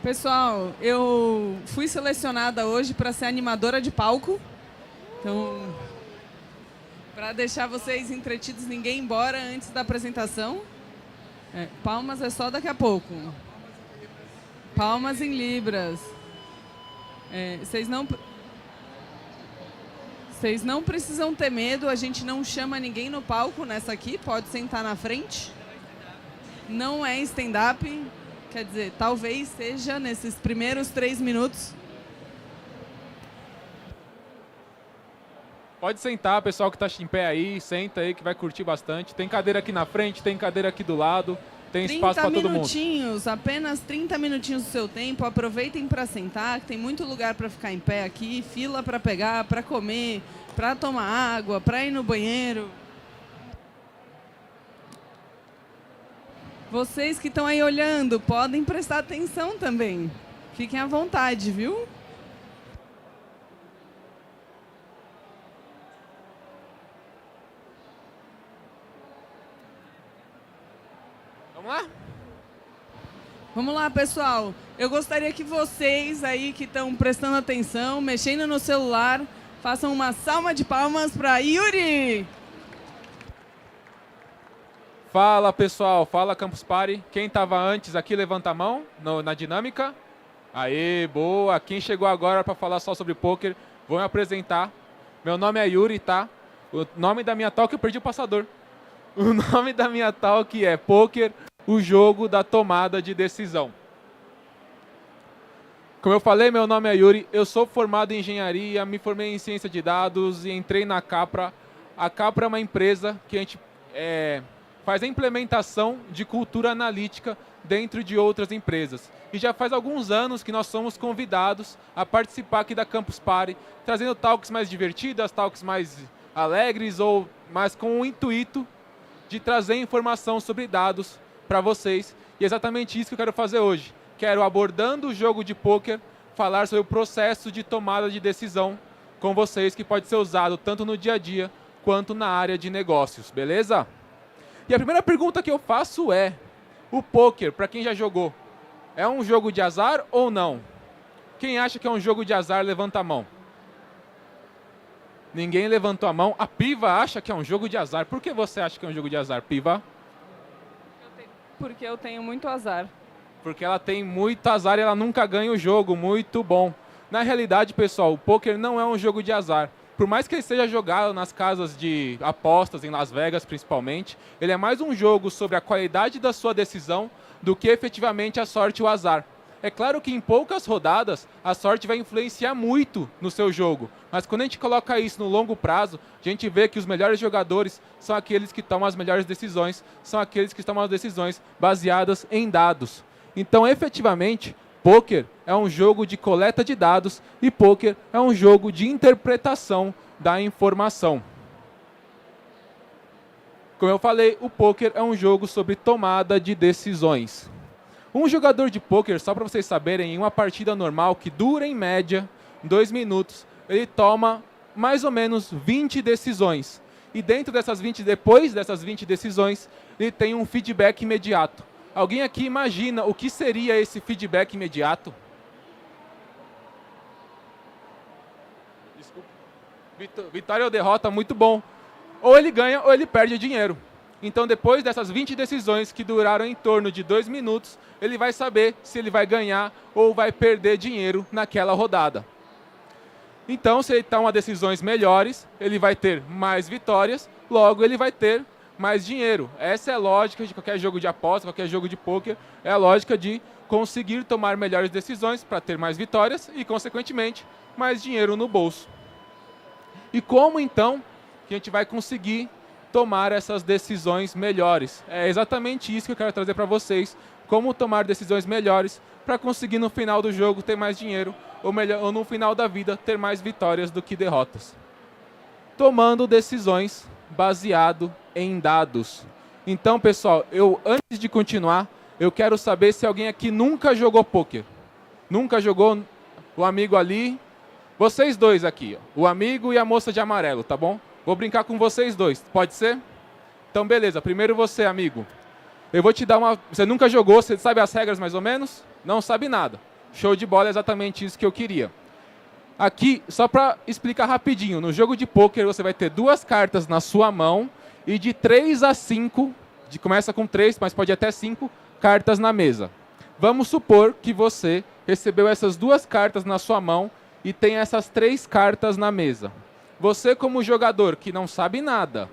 Pessoal, eu fui selecionada hoje para ser animadora de palco. Então, para deixar vocês entretidos, ninguém ir embora antes da apresentação. Palmas é só daqui a pouco. Palmas em libras. Vocês não precisam ter medo, a gente não chama ninguém no palco nessa aqui, pode sentar na frente. Não é stand-up, quer dizer, talvez seja nesses primeiros 3 minutos. Pode sentar, pessoal que está em pé aí, senta aí que vai curtir bastante. Tem cadeira aqui na frente, tem cadeira aqui do lado, tem espaço para todo mundo. 30 minutinhos, apenas 30 minutinhos do seu tempo, aproveitem para sentar, que tem muito lugar para ficar em pé aqui, fila para pegar, para comer, para tomar água, para ir no banheiro. Vocês que estão aí olhando, podem prestar atenção também. Fiquem à vontade, viu? Vamos lá? Vamos lá, pessoal. Eu gostaria que vocês aí que estão prestando atenção, mexendo no celular, façam uma salva de palmas para Yuri! Fala, pessoal. Fala, Campus Party. Quem estava antes aqui, levanta a mão na dinâmica. Aê, boa. Quem chegou agora para falar só sobre poker, vou me apresentar. Meu nome é Yuri, tá? O nome da minha talk, eu perdi o passador. O nome da minha talk é Poker, o jogo da tomada de decisão. Como eu falei, meu nome é Yuri, eu sou formado em engenharia, me formei em ciência de dados e entrei na Capra. A Capra é uma empresa que a gente faz a implementação de cultura analítica dentro de outras empresas. E já faz alguns anos que nós somos convidados a participar aqui da Campus Party, trazendo talks mais divertidas, talks mais alegres ou mais com o intuito de trazer informação sobre dados para vocês. E é exatamente isso que eu quero fazer hoje. Quero, abordando o jogo de pôquer, falar sobre o processo de tomada de decisão com vocês, que pode ser usado tanto no dia a dia quanto na área de negócios, beleza? E a primeira pergunta que eu faço é, o pôquer, para quem já jogou, é um jogo de azar ou não? Quem acha que é um jogo de azar, levanta a mão. Ninguém levantou a mão. A Piva acha que é um jogo de azar. Por que você acha que é um jogo de azar, Piva? Porque eu tenho muito azar. Porque ela tem muito azar e ela nunca ganha o jogo. Muito bom. Na realidade, pessoal, o poker não é um jogo de azar. Por mais que ele seja jogado nas casas de apostas, em Las Vegas principalmente, ele é mais um jogo sobre a qualidade da sua decisão do que efetivamente a sorte e o azar. É claro que em poucas rodadas a sorte vai influenciar muito no seu jogo, mas quando a gente coloca isso no longo prazo, a gente vê que os melhores jogadores são aqueles que tomam as melhores decisões, são aqueles que tomam as decisões baseadas em dados. Então, efetivamente, pôquer é um jogo de coleta de dados e pôquer é um jogo de interpretação da informação. Como eu falei, o pôquer é um jogo sobre tomada de decisões. Um jogador de pôquer, só para vocês saberem, em uma partida normal, que dura em média 2 minutos, ele toma mais ou menos 20 decisões. E dentro dessas 20, depois dessas 20 decisões, ele tem um feedback imediato. Alguém aqui imagina o que seria esse feedback imediato? Desculpa. Vitória ou derrota, muito bom. Ou ele ganha ou ele perde dinheiro. Então, depois dessas 20 decisões que duraram em torno de 2 minutos, ele vai saber se ele vai ganhar ou vai perder dinheiro naquela rodada. Então, se ele toma decisões melhores, ele vai ter mais vitórias, logo ele vai ter mais dinheiro. Essa é a lógica de qualquer jogo de aposta, qualquer jogo de pôquer, é a lógica de conseguir tomar melhores decisões para ter mais vitórias e, consequentemente, mais dinheiro no bolso. E como, então, que a gente vai conseguir tomar essas decisões melhores? É exatamente isso que eu quero trazer para vocês, como tomar decisões melhores para conseguir no final do jogo ter mais dinheiro ou no final da vida ter mais vitórias do que derrotas. Tomando decisões baseado em dados. Então, pessoal, antes de continuar, eu quero saber se alguém aqui nunca jogou pôquer. Nunca jogou? O amigo ali. Vocês dois aqui, ó, o amigo e a moça de amarelo, tá bom? Vou brincar com vocês dois, pode ser? Então, beleza. Primeiro você, amigo. Eu vou te dar uma... Você nunca jogou, você sabe as regras mais ou menos? Não sabe nada. Show de bola, é exatamente isso que eu queria. Aqui, só para explicar rapidinho, no jogo de pôquer você vai ter 2 cartas na sua mão e de 3 a 5, começa com 3, mas pode ir até 5 cartas na mesa. Vamos supor que você recebeu essas 2 cartas na sua mão e tem essas 3 cartas na mesa. Você, como jogador que não sabe nada,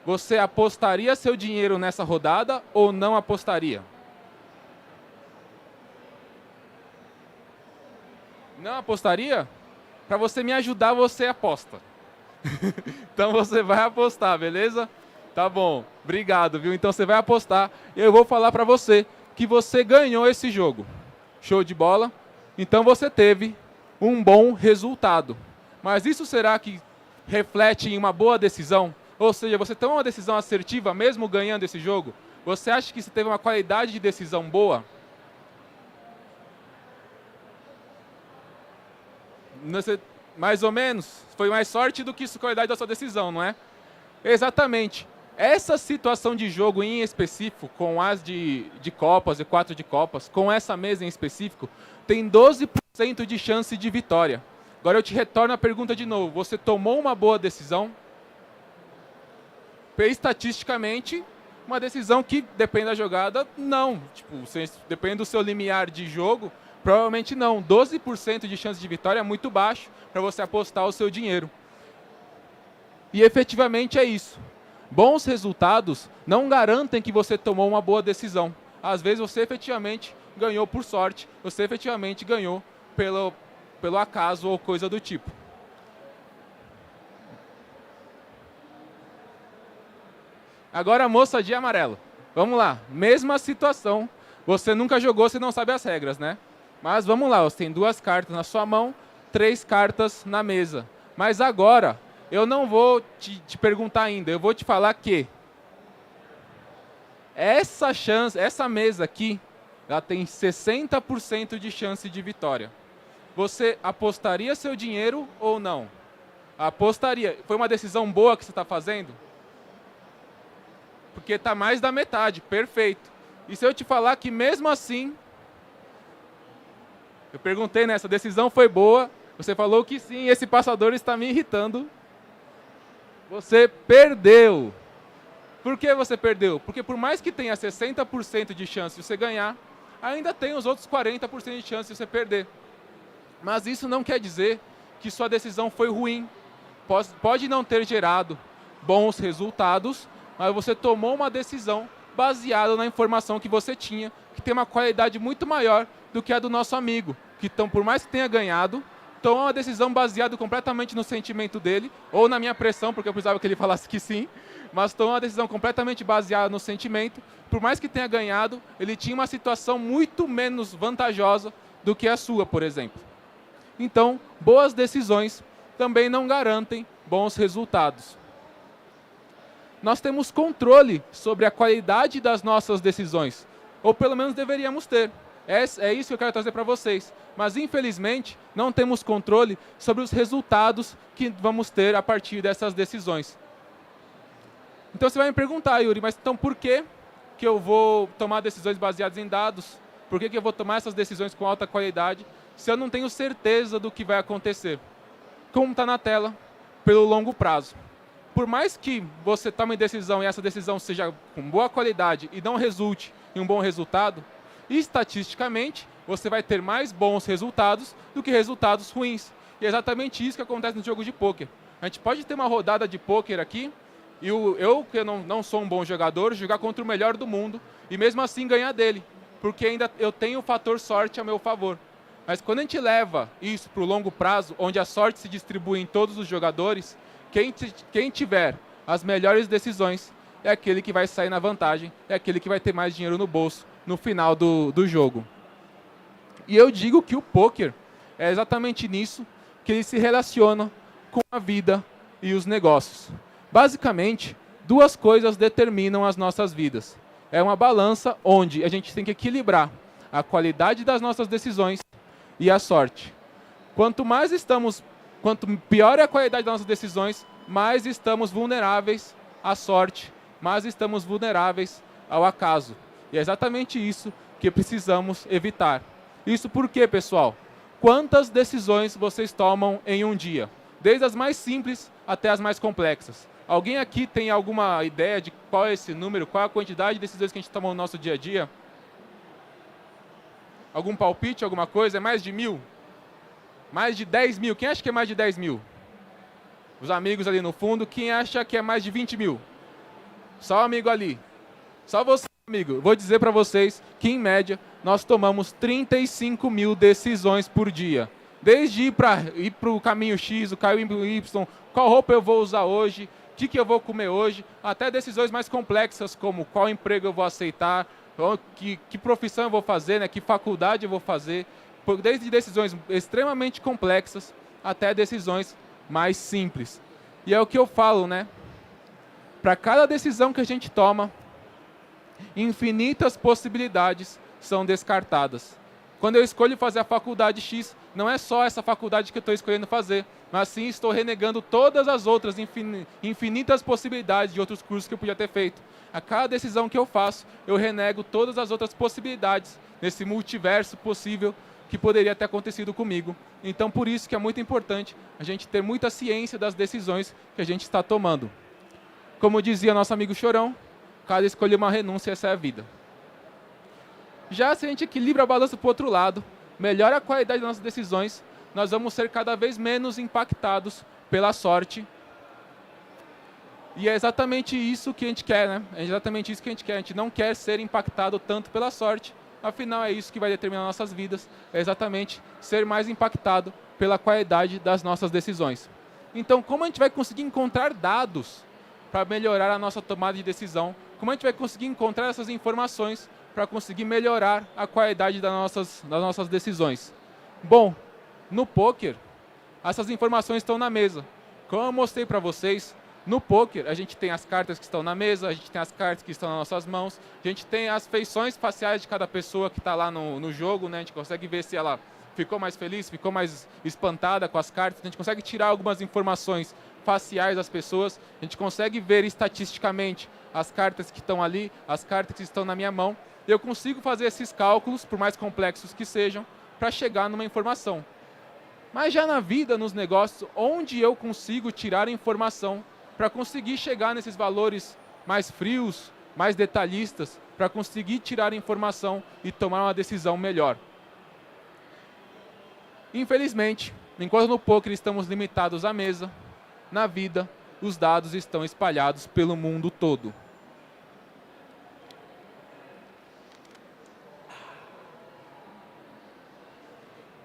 você apostaria seu dinheiro nessa rodada ou não apostaria? Não apostaria? Para você me ajudar, você aposta. Então você vai apostar, beleza? Tá bom, obrigado, viu? Então você vai apostar e eu vou falar para você que você ganhou esse jogo. Show de bola? Então você teve um bom resultado. Mas isso será que reflete em uma boa decisão? Ou seja, você tomou uma decisão assertiva mesmo ganhando esse jogo? Você acha que você teve uma qualidade de decisão boa? Mais ou menos. Foi mais sorte do que qualidade da sua decisão, não é? Exatamente. Essa situação de jogo em específico, com as de copas e 4 de copas, com essa mesa em específico, tem 12% de chance de vitória. Agora eu te retorno a pergunta de novo. Você tomou uma boa decisão? Estatisticamente, uma decisão que depende da jogada, não. Tipo, depende do seu limiar de jogo, provavelmente não. 12% de chance de vitória é muito baixo para você apostar o seu dinheiro. E efetivamente é isso. Bons resultados não garantem que você tomou uma boa decisão. Às vezes você efetivamente ganhou por sorte, você efetivamente ganhou pelo acaso ou coisa do tipo. Agora a moça de amarelo. Vamos lá, mesma situação. Você nunca jogou, você não sabe as regras, né? Mas vamos lá, você tem 2 cartas na sua mão, 3 cartas na mesa. Mas agora, eu não vou te perguntar ainda, eu vou te falar que essa mesa aqui, ela tem 60% de chance de vitória. Você apostaria seu dinheiro ou não? Apostaria. Foi uma decisão boa que você está fazendo? Porque está mais da metade, perfeito. E se eu te falar que mesmo assim, eu perguntei, né, essa decisão foi boa, você falou que sim, esse passador está me irritando. Você perdeu. Por que você perdeu? Porque por mais que tenha 60% de chance de você ganhar, ainda tem os outros 40% de chance de você perder. Mas isso não quer dizer que sua decisão foi ruim. Pode não ter gerado bons resultados, mas você tomou uma decisão baseada na informação que você tinha, que tem uma qualidade muito maior do que a do nosso amigo, que então, por mais que tenha ganhado, tomou uma decisão baseada completamente no sentimento dele, ou na minha pressão, porque eu precisava que ele falasse que sim, mas tomou uma decisão completamente baseada no sentimento. Por mais que tenha ganhado, ele tinha uma situação muito menos vantajosa do que a sua, por exemplo. Então, boas decisões também não garantem bons resultados. Nós temos controle sobre a qualidade das nossas decisões, ou pelo menos deveríamos ter. É isso que eu quero trazer para vocês. Mas, infelizmente, não temos controle sobre os resultados que vamos ter a partir dessas decisões. Então, você vai me perguntar, Yuri, mas então por que eu vou tomar decisões baseadas em dados? Por que eu vou tomar essas decisões com alta qualidade se eu não tenho certeza do que vai acontecer? Como está na tela, pelo longo prazo. Por mais que você tome decisão e essa decisão seja com boa qualidade e não resulte em um bom resultado, estatisticamente, você vai ter mais bons resultados do que resultados ruins. E é exatamente isso que acontece no jogo de pôquer. A gente pode ter uma rodada de pôquer aqui, e eu que não sou um bom jogador, jogar contra o melhor do mundo, e mesmo assim ganhar dele, porque ainda eu tenho o fator sorte a meu favor. Mas quando a gente leva isso para o longo prazo, onde a sorte se distribui em todos os jogadores, quem tiver as melhores decisões é aquele que vai sair na vantagem, é aquele que vai ter mais dinheiro no bolso no final do jogo. E eu digo que o pôquer é exatamente nisso que ele se relaciona com a vida e os negócios. Basicamente, 2 coisas determinam as nossas vidas. É uma balança onde a gente tem que equilibrar a qualidade das nossas decisões e a sorte. Quanto pior é a qualidade das nossas decisões, mais estamos vulneráveis à sorte, mais estamos vulneráveis ao acaso. E é exatamente isso que precisamos evitar. Isso por quê, pessoal? Quantas decisões vocês tomam em um dia? Desde as mais simples até as mais complexas. Alguém aqui tem alguma ideia de qual é esse número, qual é a quantidade de decisões que a gente toma no nosso dia a dia? Algum palpite, alguma coisa? É mais de 1.000? Mais de 10 mil? Quem acha que é mais de 10 mil? Os amigos ali no fundo. Quem acha que é mais de 20 mil? Só o amigo ali. Só você, amigo. Vou dizer para vocês que, em média, nós tomamos 35 mil decisões por dia. Desde ir para o caminho X, o caminho Y, qual roupa eu vou usar hoje, o que eu vou comer hoje, até decisões mais complexas, como qual emprego eu vou aceitar, que profissão eu vou fazer, né, que faculdade eu vou fazer, desde decisões extremamente complexas até decisões mais simples. E é o que eu falo, né? Para cada decisão que a gente toma, infinitas possibilidades são descartadas. Quando eu escolho fazer a faculdade X, não é só essa faculdade que eu estou escolhendo fazer, mas sim estou renegando todas as outras infinitas possibilidades de outros cursos que eu podia ter feito. A cada decisão que eu faço, eu renego todas as outras possibilidades nesse multiverso possível que poderia ter acontecido comigo. Então, por isso que é muito importante a gente ter muita ciência das decisões que a gente está tomando. Como dizia nosso amigo Chorão, cada escolha é uma renúncia, essa é a vida. Já se a gente equilibra a balança para o outro lado, melhora a qualidade das nossas decisões, nós vamos ser cada vez menos impactados pela sorte. E é exatamente isso que a gente quer, né? É exatamente isso que a gente quer. A gente não quer ser impactado tanto pela sorte, afinal é isso que vai determinar nossas vidas, é exatamente ser mais impactado pela qualidade das nossas decisões. Então, como a gente vai conseguir encontrar dados para melhorar a nossa tomada de decisão? Como a gente vai conseguir encontrar essas informações para conseguir melhorar a qualidade das nossas decisões? Bom, no poker, essas informações estão na mesa. Como eu mostrei para vocês, no poker a gente tem as cartas que estão na mesa, a gente tem as cartas que estão nas nossas mãos, a gente tem as feições faciais de cada pessoa que está lá no jogo, né? A gente consegue ver se ela ficou mais feliz, ficou mais espantada com as cartas, a gente consegue tirar algumas informações faciais das pessoas, a gente consegue ver estatisticamente as cartas que estão ali, as cartas que estão na minha mão. Eu consigo fazer esses cálculos, por mais complexos que sejam, para chegar numa informação. Mas já na vida, nos negócios, onde eu consigo tirar informação para conseguir chegar nesses valores mais frios, mais detalhistas, para conseguir tirar informação e tomar uma decisão melhor? Infelizmente, enquanto no poker estamos limitados à mesa, na vida, os dados estão espalhados pelo mundo todo.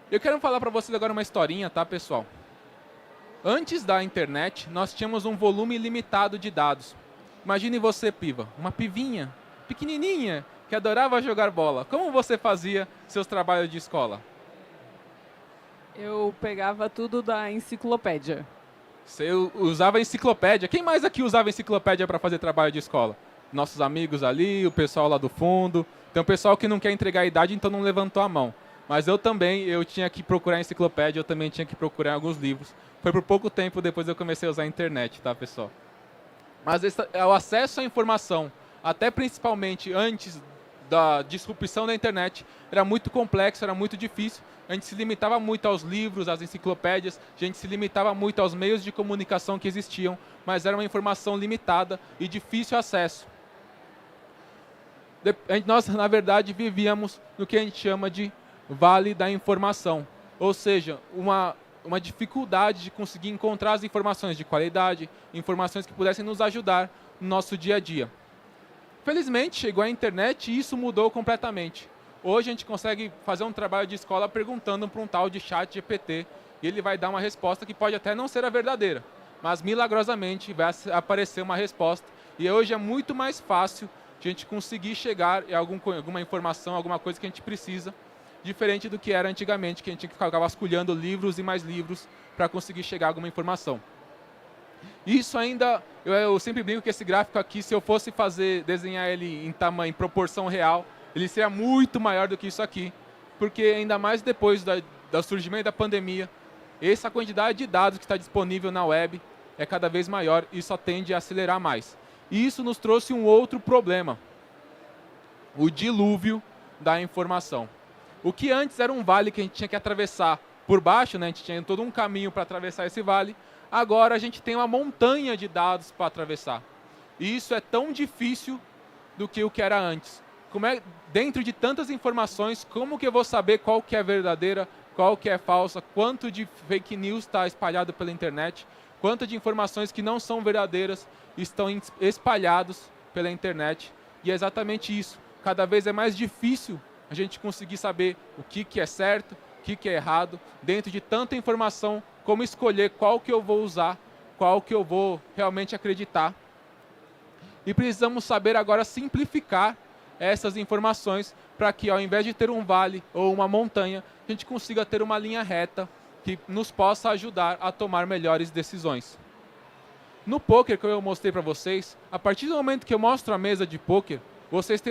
Eu quero falar para vocês agora uma historinha, tá, pessoal? Antes da internet, nós tínhamos um volume limitado de dados. Imagine você, piva, uma pivinha, pequenininha, que adorava jogar bola. Como você fazia seus trabalhos de escola? Eu pegava tudo da enciclopédia. Você usava enciclopédia. Quem mais aqui usava enciclopédia para fazer trabalho de escola? Nossos amigos ali, o pessoal lá do fundo. Tem um pessoal que não quer entregar a idade, então não levantou a mão. Mas eu também, eu tinha que procurar enciclopédia, eu também tinha que procurar alguns livros. Foi por pouco tempo depois eu comecei a usar a internet, tá, pessoal? Mas o acesso à informação, até principalmente antes da disrupção da internet, era muito complexo, era muito difícil. A gente se limitava muito aos livros, às enciclopédias, a gente se limitava muito aos meios de comunicação que existiam, mas era uma informação limitada e difícil acesso. Nós, na verdade, vivíamos no que a gente chama de vale da informação, ou seja, uma dificuldade de conseguir encontrar as informações de qualidade, informações que pudessem nos ajudar no nosso dia a dia. Felizmente, chegou a internet e isso mudou completamente. Hoje a gente consegue fazer um trabalho de escola perguntando para um tal de ChatGPT e ele vai dar uma resposta que pode até não ser a verdadeira, mas milagrosamente vai aparecer uma resposta. E hoje é muito mais fácil de a gente conseguir chegar em alguma informação, alguma coisa que a gente precisa, diferente do que era antigamente, que a gente tinha que ficar vasculhando livros e mais livros para conseguir chegar a alguma informação. Isso ainda, eu sempre brinco que esse gráfico aqui, se eu fosse desenhar ele em tamanho, em proporção real, ele seria muito maior do que isso aqui, porque ainda mais depois do surgimento da pandemia, essa quantidade de dados que está disponível na web é cada vez maior e só tende a acelerar mais. E isso nos trouxe um outro problema, o dilúvio da informação. O que antes era um vale que a gente tinha que atravessar por baixo, né? A gente tinha todo um caminho para atravessar esse vale, agora a gente tem uma montanha de dados para atravessar. E isso é tão difícil do que o que era antes. Dentro de tantas informações, como que eu vou saber qual que é verdadeira, qual que é falsa, quanto de fake news está espalhado pela internet, quanto de informações que não são verdadeiras estão espalhados pela internet. E é exatamente isso. Cada vez é mais difícil a gente conseguir saber o que é certo, o que é errado, dentro de tanta informação, como escolher qual que eu vou usar, qual que eu vou realmente acreditar. E precisamos saber agora simplificar essas informações para que, ao invés de ter um vale ou uma montanha, a gente consiga ter uma linha reta que nos possa ajudar a tomar melhores decisões. No poker, que eu mostrei para vocês, a partir do momento que eu mostro a mesa de poker, vocês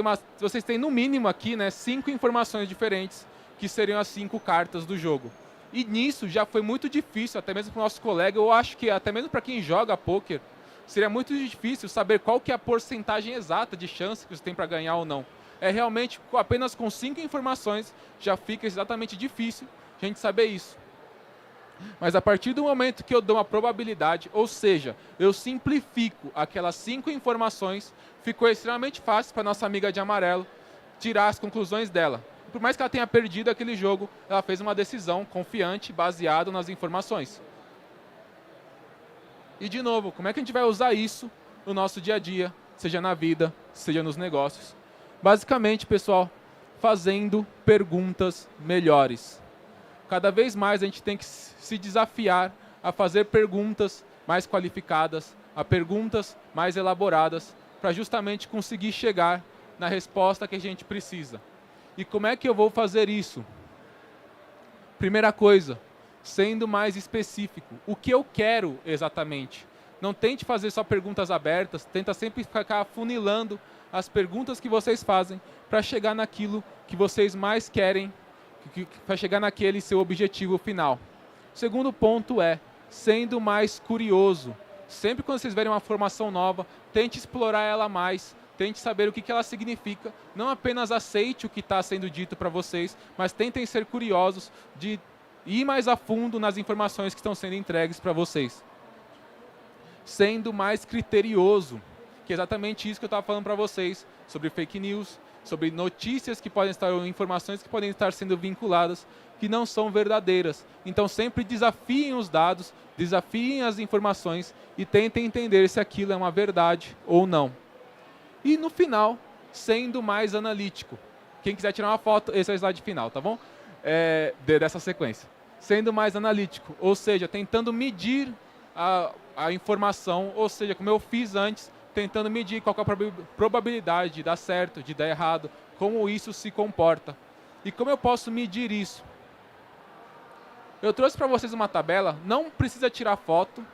têm no mínimo aqui, né, 5 informações diferentes, que seriam as 5 cartas do jogo. E nisso já foi muito difícil, até mesmo para o nosso colega, eu acho que até mesmo para quem joga poker, seria muito difícil saber qual que é a porcentagem exata de chance que você tem para ganhar ou não. É realmente, apenas com 5 informações, já fica exatamente difícil a gente saber isso. Mas a partir do momento que eu dou uma probabilidade, ou seja, eu simplifico aquelas 5 informações, ficou extremamente fácil para nossa amiga de amarelo tirar as conclusões dela. Por mais que ela tenha perdido aquele jogo, ela fez uma decisão confiante, baseada nas informações. E de novo, como é que a gente vai usar isso no nosso dia a dia, seja na vida, seja nos negócios? Basicamente, pessoal, fazendo perguntas melhores. Cada vez mais a gente tem que se desafiar a fazer perguntas mais qualificadas, a perguntas mais elaboradas, para justamente conseguir chegar na resposta que a gente precisa. E como é que eu vou fazer isso? Primeira coisa, sendo mais específico. O que eu quero exatamente? Não tente fazer só perguntas abertas, tenta sempre ficar afunilando as perguntas que vocês fazem para chegar naquilo que vocês mais querem, para chegar naquele seu objetivo final. O segundo ponto é, sendo mais curioso. Sempre quando vocês verem uma informação nova, tente explorar ela mais, tente saber o que ela significa. Não apenas aceite o que está sendo dito para vocês, mas tentem ser curiosos de ir mais a fundo nas informações que estão sendo entregues para vocês. Sendo mais criterioso, que é exatamente isso que eu estava falando para vocês, sobre fake news, sobre notícias que podem estar, ou informações que podem estar sendo vinculadas, que não são verdadeiras. Então sempre desafiem os dados, desafiem as informações e tentem entender se aquilo é uma verdade ou não. E no final, sendo mais analítico. Quem quiser tirar uma foto, esse é o slide final, tá bom? Dessa sequência. Sendo mais analítico, ou seja, tentando medir a informação, ou seja, como eu fiz antes, tentando medir qual é a probabilidade de dar certo, de dar errado, como isso se comporta. E como eu posso medir isso? Eu trouxe para vocês uma tabela, não precisa tirar foto.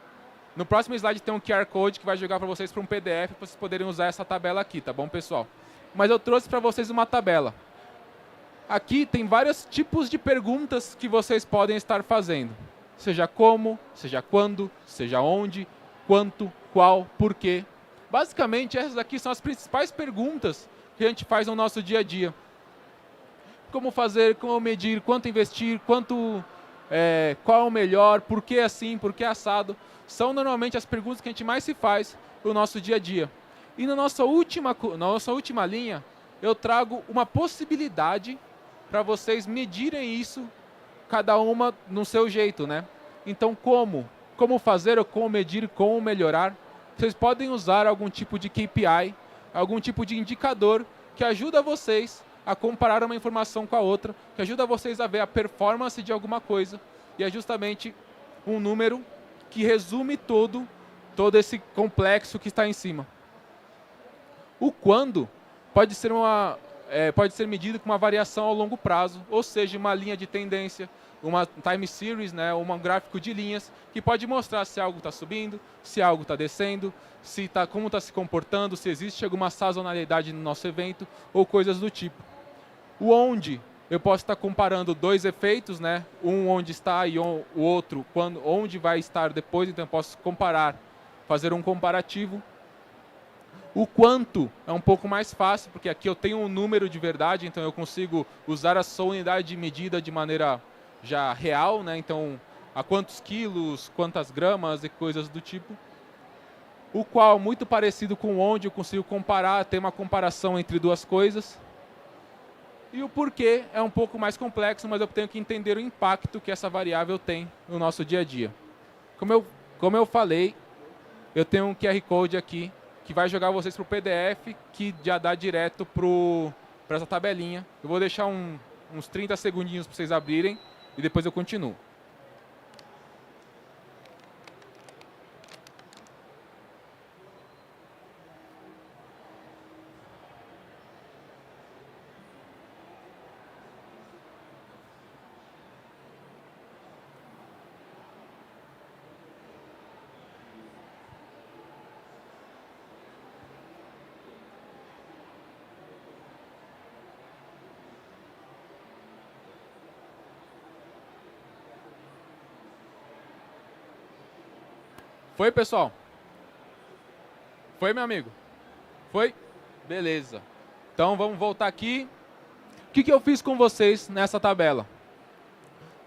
No próximo slide tem um QR Code que vai jogar para vocês para um PDF, para vocês poderem usar essa tabela aqui, tá bom, pessoal? Mas eu trouxe para vocês uma tabela. Aqui tem vários tipos de perguntas que vocês podem estar fazendo. Seja como, seja quando, seja onde, quanto, qual, porquê. Basicamente, essas aqui são as principais perguntas que a gente faz no nosso dia a dia. Como fazer, como medir, quanto investir, qual é o melhor, por que assim, por que assado. São normalmente as perguntas que a gente mais se faz no nosso dia a dia. E na nossa última linha, eu trago uma possibilidade para vocês medirem isso, cada uma no seu jeito, né? Então, como fazer, ou como medir, como melhorar, vocês podem usar algum tipo de KPI, algum tipo de indicador que ajuda vocês a comparar uma informação com a outra, que ajuda vocês a ver a performance de alguma coisa, e é justamente um número que resume todo esse complexo que está em cima. O quando pode ser medido com uma variação ao longo prazo, ou seja, uma linha de tendência, uma time series, né, um gráfico de linhas, que pode mostrar se algo está subindo, se algo está descendo, como está se comportando, se existe alguma sazonalidade no nosso evento, ou coisas do tipo. O onde, eu posso estar comparando dois efeitos, né, um onde está e o outro onde vai estar depois, então eu posso fazer um comparativo. O quanto é um pouco mais fácil, porque aqui eu tenho um número de verdade, então eu consigo usar a sua unidade de medida de maneira já real, né? Então, a quantos quilos, quantas gramas e coisas do tipo. O qual, muito parecido com onde eu consigo comparar, ter uma comparação entre duas coisas. E o porquê é um pouco mais complexo, mas eu tenho que entender o impacto que essa variável tem no nosso dia a dia. Como eu falei, eu tenho um QR Code aqui que vai jogar vocês para o PDF, que já dá direto para essa tabelinha. Eu vou deixar uns 30 segundinhos para vocês abrirem e depois eu continuo. Foi, pessoal? Foi, meu amigo? Foi? Beleza. Então, vamos voltar aqui. O que eu fiz com vocês nessa tabela?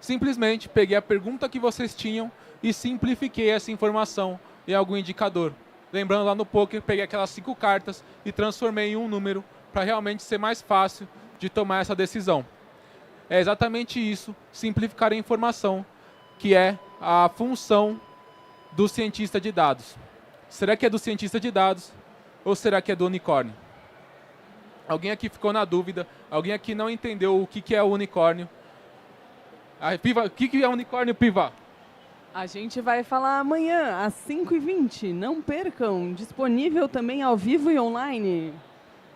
Simplesmente peguei a pergunta que vocês tinham e simplifiquei essa informação em algum indicador. Lembrando, lá no poker, peguei aquelas 5 cartas e transformei em um número para realmente ser mais fácil de tomar essa decisão. É exatamente isso, simplificar a informação, que é a função do cientista de dados. Será que é do cientista de dados ou será que é do unicórnio? Alguém aqui ficou na dúvida? Alguém aqui não entendeu o que é o unicórnio? Piva, o que é unicórnio, Piva? A gente vai falar amanhã, às 5h20. Não percam. Disponível também ao vivo e online.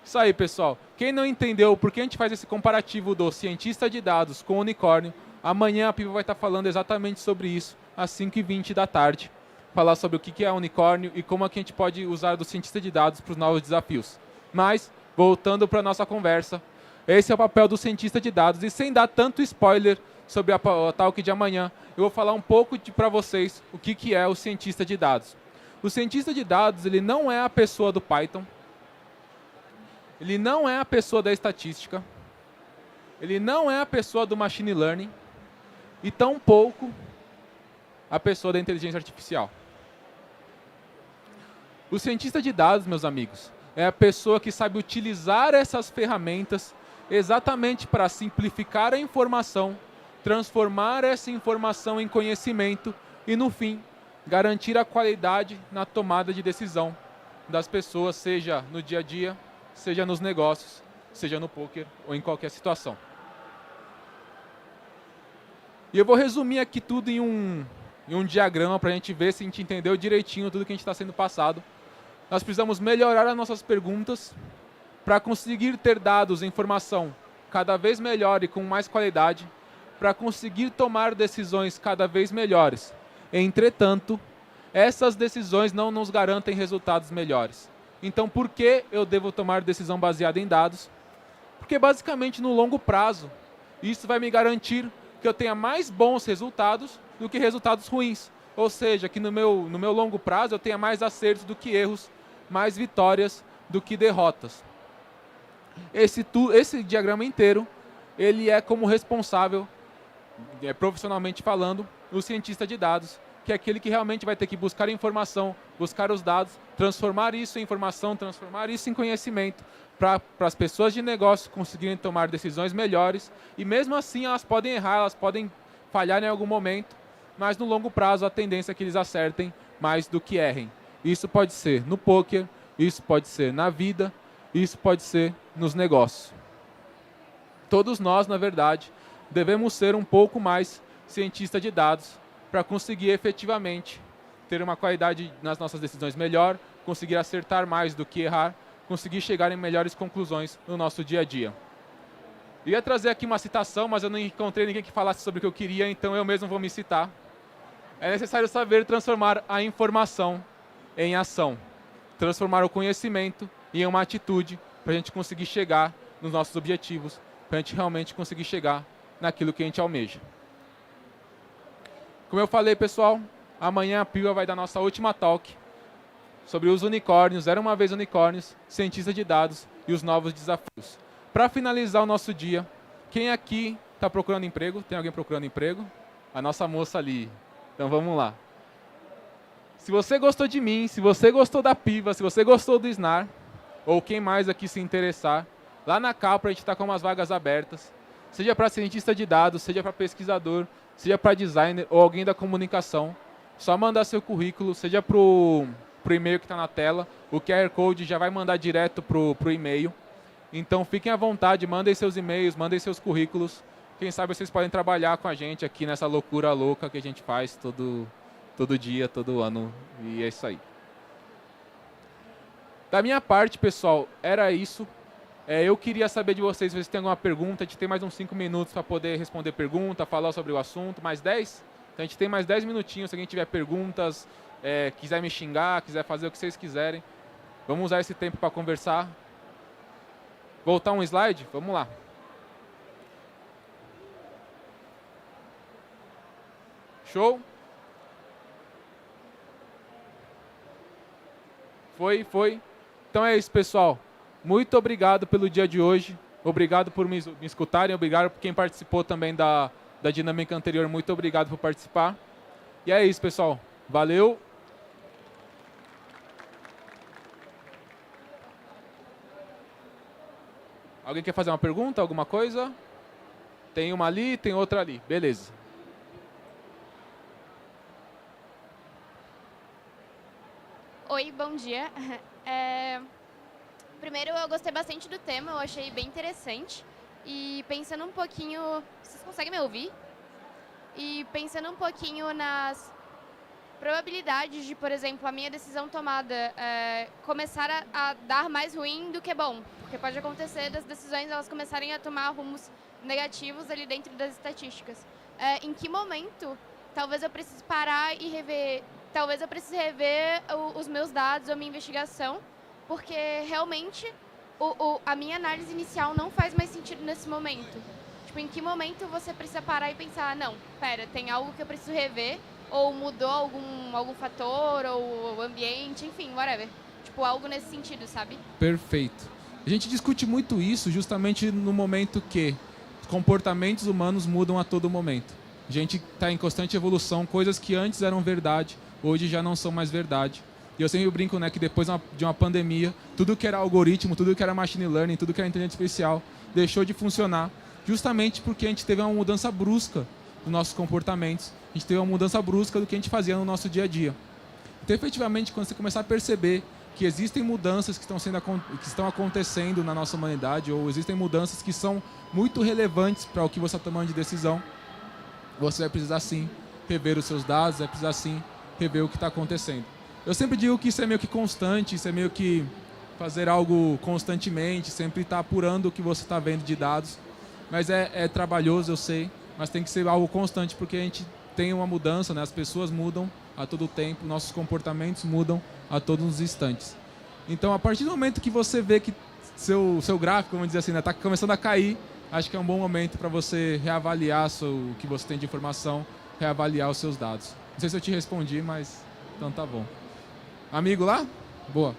Isso aí, pessoal. Quem não entendeu por que a gente faz esse comparativo do cientista de dados com o unicórnio, amanhã a Piva vai estar falando exatamente sobre isso, às 5h20 da tarde. Falar sobre o que é unicórnio e como é que a gente pode usar do cientista de dados para os novos desafios. Mas, voltando para a nossa conversa, esse é o papel do cientista de dados. E sem dar tanto spoiler sobre a talk de amanhã, eu vou falar um pouco para vocês o que é o cientista de dados. O cientista de dados, ele não é a pessoa do Python, ele não é a pessoa da estatística, ele não é a pessoa do machine learning e tampouco a pessoa da inteligência artificial. O cientista de dados, meus amigos, é a pessoa que sabe utilizar essas ferramentas exatamente para simplificar a informação, transformar essa informação em conhecimento e, no fim, garantir a qualidade na tomada de decisão das pessoas, seja no dia a dia, seja nos negócios, seja no poker ou em qualquer situação. E eu vou resumir aqui tudo em um diagrama para a gente ver se a gente entendeu direitinho tudo que a gente está sendo passado. Nós precisamos melhorar as nossas perguntas para conseguir ter dados e informação cada vez melhor e com mais qualidade, para conseguir tomar decisões cada vez melhores. Entretanto, essas decisões não nos garantem resultados melhores. Então, por que eu devo tomar decisão baseada em dados? Porque, basicamente, no longo prazo, isso vai me garantir que eu tenha mais bons resultados do que resultados ruins. Ou seja, que no meu longo prazo eu tenha mais acertos do que erros, mais vitórias do que derrotas. Esse diagrama inteiro, ele é como responsável, profissionalmente falando, o cientista de dados, que é aquele que realmente vai ter que buscar informação, buscar os dados, transformar isso em informação, transformar isso em conhecimento, para as pessoas de negócio conseguirem tomar decisões melhores. E mesmo assim elas podem errar, elas podem falhar em algum momento, mas no longo prazo a tendência é que eles acertem mais do que errem. Isso pode ser no poker, isso pode ser na vida, isso pode ser nos negócios. Todos nós, na verdade, devemos ser um pouco mais cientista de dados para conseguir efetivamente ter uma qualidade nas nossas decisões melhor, conseguir acertar mais do que errar, conseguir chegar em melhores conclusões no nosso dia a dia. Ia trazer aqui uma citação, mas eu não encontrei ninguém que falasse sobre o que eu queria, então eu mesmo vou me citar. É necessário saber transformar a informação em ação, transformar o conhecimento em uma atitude para a gente conseguir chegar nos nossos objetivos, para a gente realmente conseguir chegar naquilo que a gente almeja. Como eu falei, pessoal, amanhã a Piva vai dar nossa última talk. sobre os unicórnios, Era uma vez unicórnios, cientista de dados e os novos desafios. Para finalizar o nosso dia, quem aqui está procurando emprego? Tem alguém procurando emprego? A nossa moça ali. Então vamos lá. Se você gostou de mim, se você gostou da Piva, se você gostou do Snar, ou quem mais aqui se interessar, lá na Capra a gente está com umas vagas abertas, seja para cientista de dados, seja para pesquisador, seja para designer ou alguém da comunicação. Só mandar seu currículo, seja para o e-mail que está na tela, o QR Code já vai mandar direto para o e-mail. Então fiquem à vontade, mandem seus e-mails, mandem seus currículos. Quem sabe vocês podem trabalhar com a gente aqui nessa loucura louca que a gente faz todo dia, todo ano. E é isso aí. Da minha parte, pessoal, era isso. Eu queria saber de vocês se vocês têm alguma pergunta. A gente tem mais uns 5 minutos para poder responder pergunta, falar sobre o assunto. Mais 10? Então a gente tem mais 10 minutinhos. Se alguém tiver perguntas, quiser me xingar, quiser fazer o que vocês quiserem. Vamos usar esse tempo para conversar. Voltar um slide? Vamos lá. Show? Foi. Então é isso, pessoal. Muito obrigado pelo dia de hoje. Obrigado por me escutarem. Obrigado por quem participou também da dinâmica anterior. Muito obrigado por participar. E é isso, pessoal. Valeu. Alguém quer fazer uma pergunta, alguma coisa? Tem uma ali, tem outra ali. Beleza. Oi, bom dia. Primeiro, eu gostei bastante do tema, eu achei bem interessante. E pensando um pouquinho... Vocês conseguem me ouvir? E pensando um pouquinho nas probabilidades de, por exemplo, a minha decisão tomada começar a dar mais ruim do que bom. Porque pode acontecer das decisões elas começarem a tomar rumos negativos ali dentro das estatísticas. Em que momento talvez eu precise parar e rever... Talvez eu precise rever os meus dados, a minha investigação, porque realmente a minha análise inicial não faz mais sentido nesse momento. Tipo, em que momento você precisa parar e pensar, não, pera, tem algo que eu preciso rever, ou mudou algum fator, ou ambiente, enfim, whatever. Tipo, algo nesse sentido, sabe? Perfeito. A gente discute muito isso justamente no momento que os comportamentos humanos mudam a todo momento. A gente está em constante evolução, coisas que antes eram verdade, hoje já não são mais verdade. E eu sempre brinco, né, que depois de uma pandemia, tudo que era algoritmo, tudo que era machine learning, tudo que era inteligência artificial, deixou de funcionar, justamente porque a gente teve uma mudança brusca nos nossos comportamentos, a gente teve uma mudança brusca do que a gente fazia no nosso dia a dia. Então, efetivamente, quando você começar a perceber que existem mudanças que estão acontecendo na nossa humanidade, ou existem mudanças que são muito relevantes para o que você está tomando de decisão, você vai precisar, sim, rever os seus dados, vai precisar, sim, rever o que está acontecendo. Eu sempre digo que isso é meio que constante, isso é meio que fazer algo constantemente, sempre estar apurando o que você está vendo de dados. Mas é trabalhoso, eu sei, mas tem que ser algo constante, porque a gente tem uma mudança, né? As pessoas mudam a todo tempo, nossos comportamentos mudam a todos os instantes. Então, a partir do momento que você vê que seu gráfico, vamos dizer assim, está começando a cair, acho que é um bom momento para você reavaliar o que você tem de informação, reavaliar os seus dados. Não sei se eu te respondi, mas então tá bom. Amigo lá? Boa.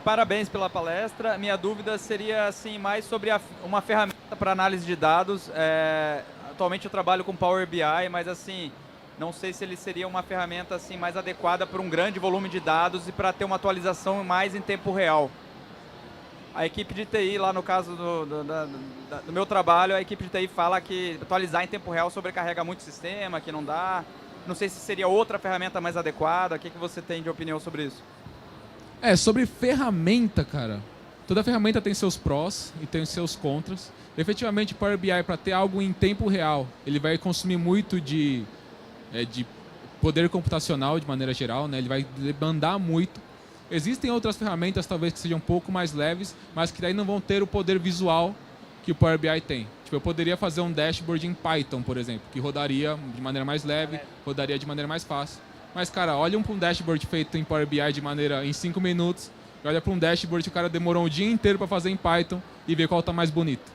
Parabéns pela palestra. Minha dúvida seria assim, mais sobre uma ferramenta para análise de dados. Atualmente eu trabalho com Power BI, mas assim, não sei se ele seria uma ferramenta assim, mais adequada para um grande volume de dados e para ter uma atualização mais em tempo real. A equipe de TI, lá no caso do meu trabalho, a equipe de TI fala que atualizar em tempo real sobrecarrega muito o sistema, que não dá. Não sei se seria outra ferramenta mais adequada. O que você tem de opinião sobre isso? Sobre ferramenta, cara. Toda ferramenta tem seus prós e tem seus contras. Efetivamente, o Power BI, para ter algo em tempo real, ele vai consumir muito de poder computacional de maneira geral, né? Ele vai demandar muito. Existem outras ferramentas, talvez, que sejam um pouco mais leves, mas que daí não vão ter o poder visual que o Power BI tem. Tipo, eu poderia fazer um dashboard em Python, por exemplo, que rodaria de maneira mais leve, rodaria de maneira mais fácil. Mas, cara, olha para um dashboard feito em Power BI em 5 minutos, e olha para um dashboard que o cara demorou um dia inteiro para fazer em Python e ver qual está mais bonito.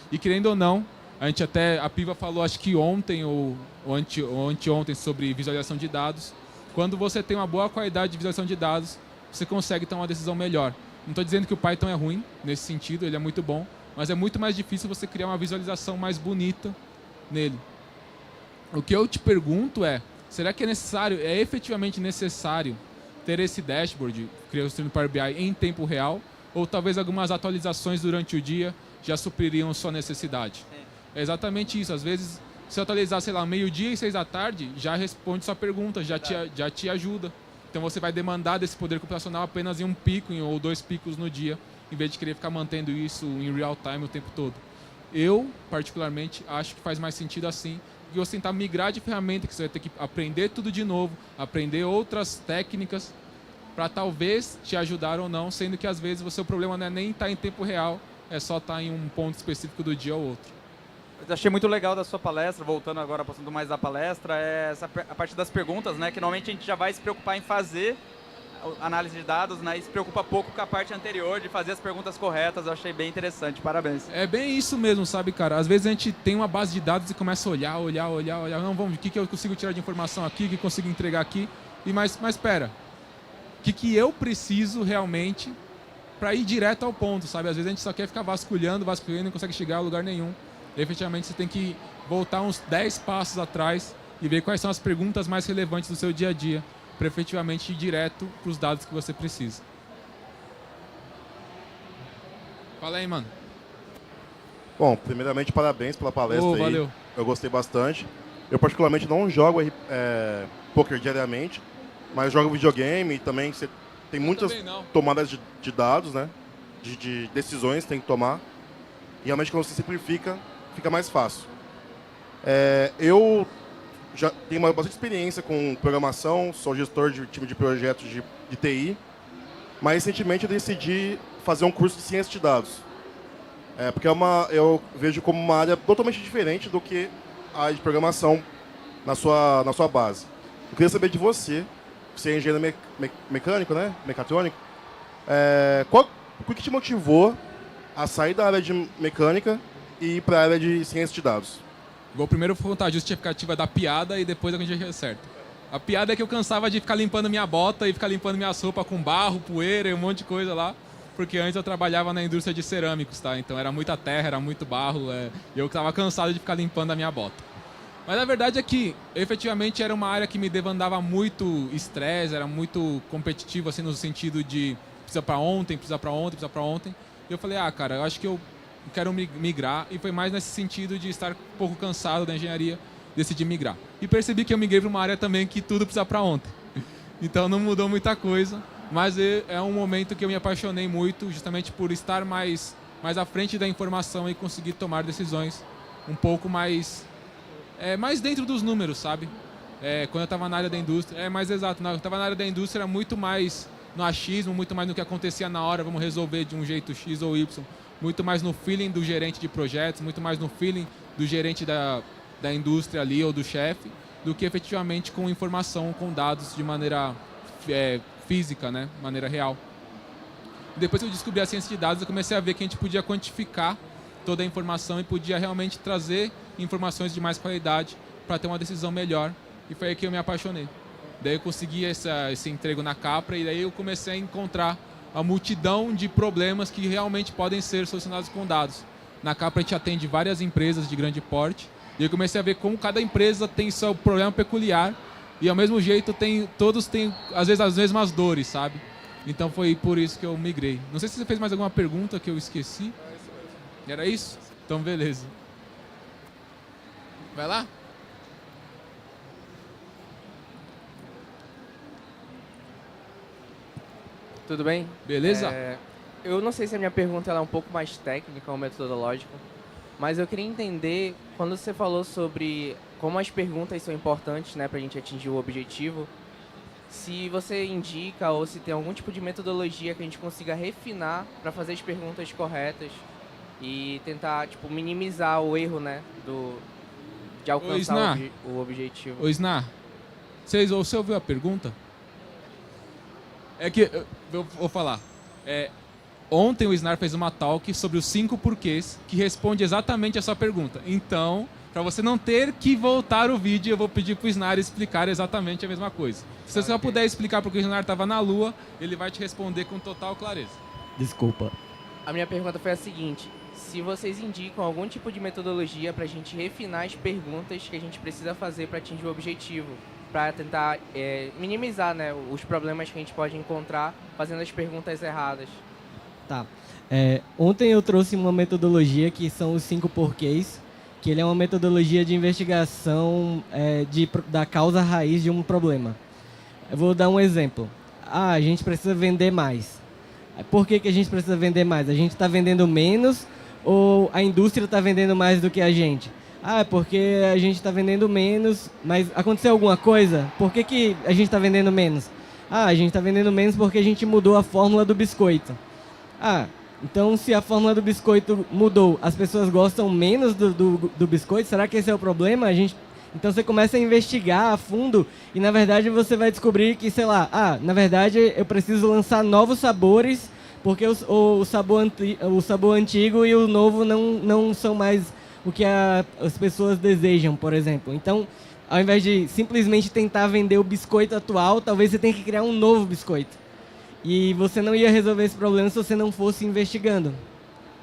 E, querendo ou não, A Piva falou, acho que ontem ou anteontem, sobre visualização de dados. Quando você tem uma boa qualidade de visualização de dados, você consegue tomar uma decisão melhor. Não estou dizendo que o Python é ruim nesse sentido, ele é muito bom, mas é muito mais difícil você criar uma visualização mais bonita nele. O que eu te pergunto é, será que é efetivamente necessário ter esse dashboard, criar o Power BI em tempo real, ou talvez algumas atualizações durante o dia já supririam sua necessidade? É exatamente isso. Às vezes, se atualizar, sei lá, meio-dia e 6 da tarde, já responde sua pergunta, já te ajuda. Então você vai demandar desse poder computacional apenas em um pico ou 2 picos no dia, em vez de querer ficar mantendo isso em real time o tempo todo. Eu, particularmente, acho que faz mais sentido assim, e você tentar migrar de ferramenta, que você vai ter que aprender tudo de novo, aprender outras técnicas, para talvez te ajudar ou não, sendo que às vezes o seu problema não é nem estar em tempo real, é só estar em um ponto específico do dia ou outro. Eu achei muito legal da sua palestra, voltando agora, passando mais da palestra, a parte das perguntas, né? Que normalmente a gente já vai se preocupar em fazer análise de dados, né? E se preocupa pouco com a parte anterior de fazer as perguntas corretas. Eu achei bem interessante, parabéns. É bem isso mesmo, sabe, cara? Às vezes a gente tem uma base de dados e começa a olhar. Não, vamos, o que eu consigo tirar de informação aqui, o que eu consigo entregar aqui. Mas espera, o que eu preciso realmente para ir direto ao ponto, sabe? Às vezes a gente só quer ficar vasculhando e não consegue chegar a lugar nenhum. E, efetivamente você tem que voltar uns 10 passos atrás e ver quais são as perguntas mais relevantes do seu dia a dia, para efetivamente ir direto para os dados que você precisa. Fala aí, mano. Bom, primeiramente, parabéns pela palestra aí. Valeu. Eu gostei bastante. Eu, particularmente, não jogo poker diariamente, mas jogo videogame e também você tem muitas tomadas de dados, né? De decisões que tem que tomar. E realmente, quando você simplifica, fica mais fácil. Eu já tenho bastante experiência com programação, sou gestor de time de projetos de TI, mas recentemente eu decidi fazer um curso de ciência de dados. Porque eu vejo como uma área totalmente diferente do que a área de programação na sua base. Eu queria saber de você é engenheiro mecânico, né? Mecatrônico. O que te motivou a sair da área de mecânica e ir para a área de ciência de dados? Vou primeiro contar a justificativa da piada e depois a gente acerta. A piada é que eu cansava de ficar limpando minha bota e ficar limpando minha sopa com barro, poeira e um monte de coisa lá, porque antes eu trabalhava na indústria de cerâmicos, tá? Então era muita terra, era muito barro, e eu estava cansado de ficar limpando a minha bota. Mas a verdade é que, efetivamente, era uma área que me demandava muito estresse, era muito competitivo, assim, no sentido de precisa para ontem, precisa para ontem, precisa para ontem. E eu falei, cara, eu acho que eu quero migrar, e foi mais nesse sentido de estar um pouco cansado da engenharia, decidi migrar. E percebi que eu migrei para uma área também que tudo precisa para ontem. Então não mudou muita coisa, mas é um momento que eu me apaixonei muito, justamente por estar mais à frente da informação e conseguir tomar decisões um pouco mais dentro dos números, sabe? Quando eu estava na área da indústria, mais exato, eu estava na área da indústria, era muito mais no achismo, muito mais no que acontecia na hora, vamos resolver de um jeito X ou Y, muito mais no feeling do gerente de projetos, muito mais no feeling do gerente da indústria ali ou do chefe, do que efetivamente com informação, com dados de maneira física, né? Maneira real. E depois que eu descobri a ciência de dados, eu comecei a ver que a gente podia quantificar toda a informação e podia realmente trazer informações de mais qualidade para ter uma decisão melhor, e foi aí que eu me apaixonei. Daí eu consegui esse emprego na Capra, e daí eu comecei a encontrar a multidão de problemas que realmente podem ser solucionados com dados. Na Capra a gente atende várias empresas de grande porte, e eu comecei a ver como cada empresa tem seu problema peculiar, e ao mesmo jeito todos têm às vezes as mesmas dores, sabe? Então foi por isso que eu migrei. Não sei se você fez mais alguma pergunta que eu esqueci. Era isso? Então beleza. Vai lá? Tudo bem? Beleza? Eu não sei se a minha pergunta ela é um pouco mais técnica ou metodológica, mas eu queria entender, quando você falou sobre como as perguntas são importantes, né, para a gente atingir o objetivo, se você indica ou se tem algum tipo de metodologia que a gente consiga refinar para fazer as perguntas corretas e tentar minimizar o erro, né, de alcançar o objetivo. Ô, Snar, você ouviu a pergunta? É que, eu vou falar, Ontem o Snar fez uma talk sobre os 5 porquês, que responde exatamente a sua pergunta. Então, para você não ter que voltar o vídeo, eu vou pedir para o Snar explicar exatamente a mesma coisa. Se você só puder explicar porque o Snar estava na Lua, ele vai te responder com total clareza. Desculpa. A minha pergunta foi a seguinte: se vocês indicam algum tipo de metodologia para a gente refinar as perguntas que a gente precisa fazer para atingir o objetivo, para tentar minimizar, né, os problemas que a gente pode encontrar fazendo as perguntas erradas. Tá. Ontem eu trouxe uma metodologia que são os 5 porquês, que ele é uma metodologia de investigação da causa raiz de um problema. Eu vou dar um exemplo. A gente precisa vender mais. Por que a gente precisa vender mais? A gente está vendendo menos ou a indústria está vendendo mais do que a gente? É porque a gente está vendendo menos, mas aconteceu alguma coisa? Por que a gente está vendendo menos? A gente está vendendo menos porque a gente mudou a fórmula do biscoito. Então se a fórmula do biscoito mudou, as pessoas gostam menos do biscoito? Será que esse é o problema? Então você começa a investigar a fundo e na verdade você vai descobrir que, sei lá, na verdade eu preciso lançar novos sabores porque o sabor antigo e o novo não são mais o que as pessoas desejam, por exemplo. Então, ao invés de simplesmente tentar vender o biscoito atual, talvez você tenha que criar um novo biscoito. E você não ia resolver esse problema se você não fosse investigando.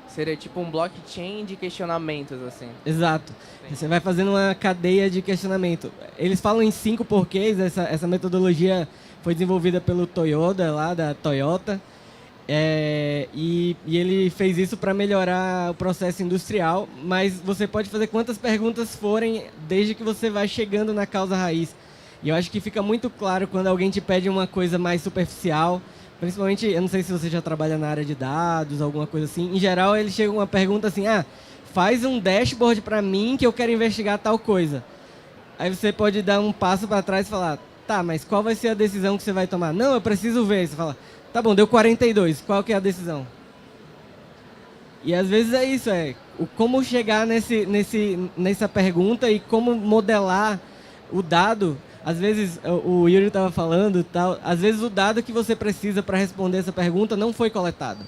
Seria tipo um blockchain de questionamentos, assim. Exato. Sim. Você vai fazendo uma cadeia de questionamento. Eles falam em 5 porquês, essa metodologia foi desenvolvida pelo Toyoda, lá da Toyota. E ele fez isso para melhorar o processo industrial, mas você pode fazer quantas perguntas forem, desde que você vai chegando na causa raiz. E eu acho que fica muito claro quando alguém te pede uma coisa mais superficial, principalmente, eu não sei se você já trabalha na área de dados, alguma coisa assim. Em geral, ele chega com uma pergunta assim, faz um dashboard para mim que eu quero investigar tal coisa. Aí você pode dar um passo para trás e falar, tá, mas qual vai ser a decisão que você vai tomar? Não, eu preciso ver. Você fala, tá bom, deu 42, qual que é a decisão? E às vezes é isso, como chegar nessa pergunta e como modelar o dado. Às vezes, o Yuri estava falando, às vezes o dado que você precisa para responder essa pergunta não foi coletado.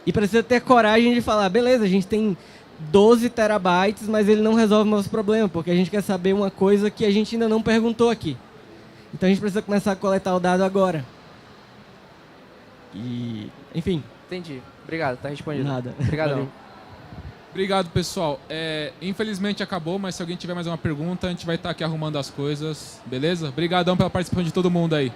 E precisa ter coragem de falar, beleza, a gente tem 12 terabytes, mas ele não resolve o nosso problema, porque a gente quer saber uma coisa que a gente ainda não perguntou aqui. Então a gente precisa começar a coletar o dado agora. E, enfim. Entendi. Obrigado, tá respondido. Nada. Obrigadão. Valeu. Obrigado, pessoal. Infelizmente acabou, mas se alguém tiver mais uma pergunta, a gente vai estar aqui arrumando as coisas, beleza? Obrigadão pela participação de todo mundo aí.